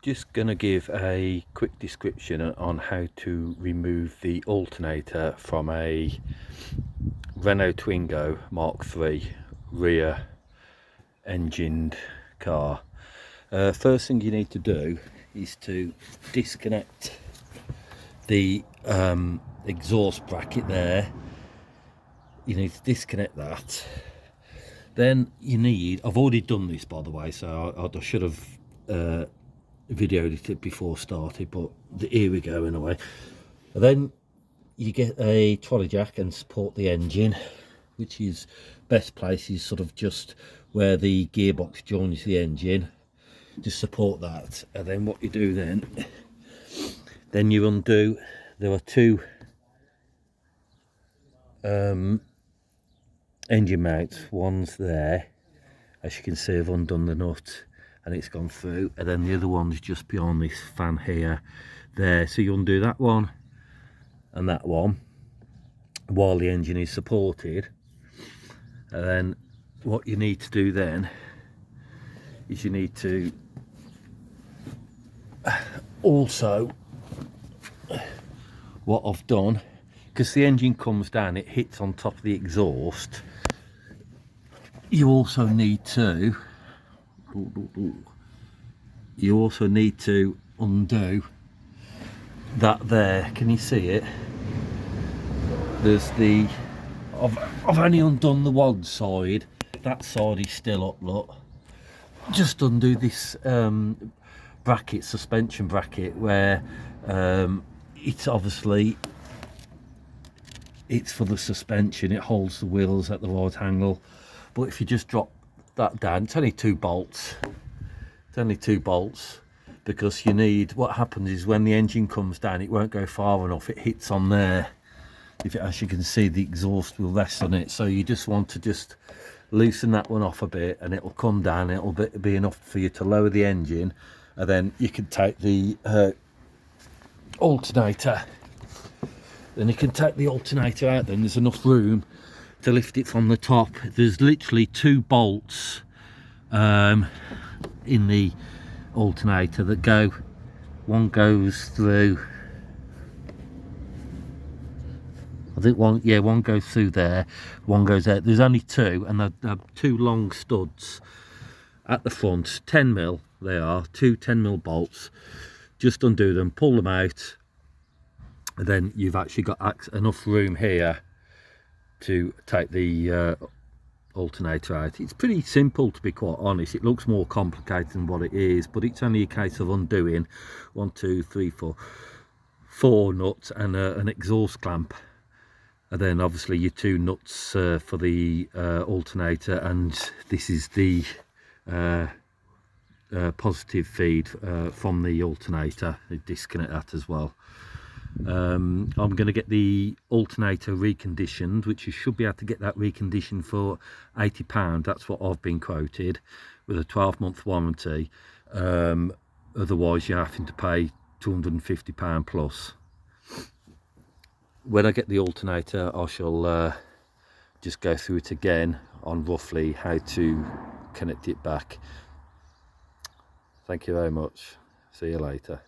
Just going to give a quick description on how to remove the alternator from a Renault Twingo Mk3 rear engined car. First thing you need to do is to disconnect the exhaust bracket there. You need to disconnect that. Then you need, I've already done this by the way, so I should have videoed it before started, but here we go anyway. And then you get a trolley jack and support the engine, which is best place is sort of just where the gearbox joins the engine. Just support that, and then what you do then you undo. There are two engine mounts. One's there, as you can see. I've undone the nut and it's gone through, and then the other one's just beyond this fan here there. So you undo that one and that one while the engine is supported, and then what you need to do then is you need to also, what I've done, because the engine comes down, it hits on top of the exhaust, you also need to undo that there. Can you see it? There's the, I've only undone the one side, that side is still up, look. Just undo this bracket, suspension bracket, where it's obviously, it's for the suspension, it holds the wheels at the right angle. But if you just drop that down, it's only two bolts, because you need, what happens is when the engine comes down, it won't go far enough, it hits on there. As you can see, the exhaust will rest on it, so you just want to just loosen that one off a bit, and it'll come down, it'll be enough for you to lower the engine, and then you can take the alternator. Then you can take the alternator out, then there's enough room to lift it from the top. There's literally two bolts in the alternator that go, one goes through, I think one goes through there, one goes out. There's only two, and they're two long studs at the front, 10mm they are, two 10mm bolts. Just undo them, pull them out, and then you've actually got enough room here to take the alternator out. It's pretty simple, to be quite honest. It looks more complicated than what it is, but it's only a case of undoing 4 nuts and an exhaust clamp, and then obviously your two nuts for the alternator, and this is the positive feed from the alternator. Disconnect that as well. I'm going to get the alternator reconditioned, which you should be able to get that reconditioned for £80. That's what I've been quoted, with a 12-month warranty. Otherwise you're having to pay £250 plus. When I get the alternator, I shall just go through it again on roughly how to connect it back. Thank you very much. See you later.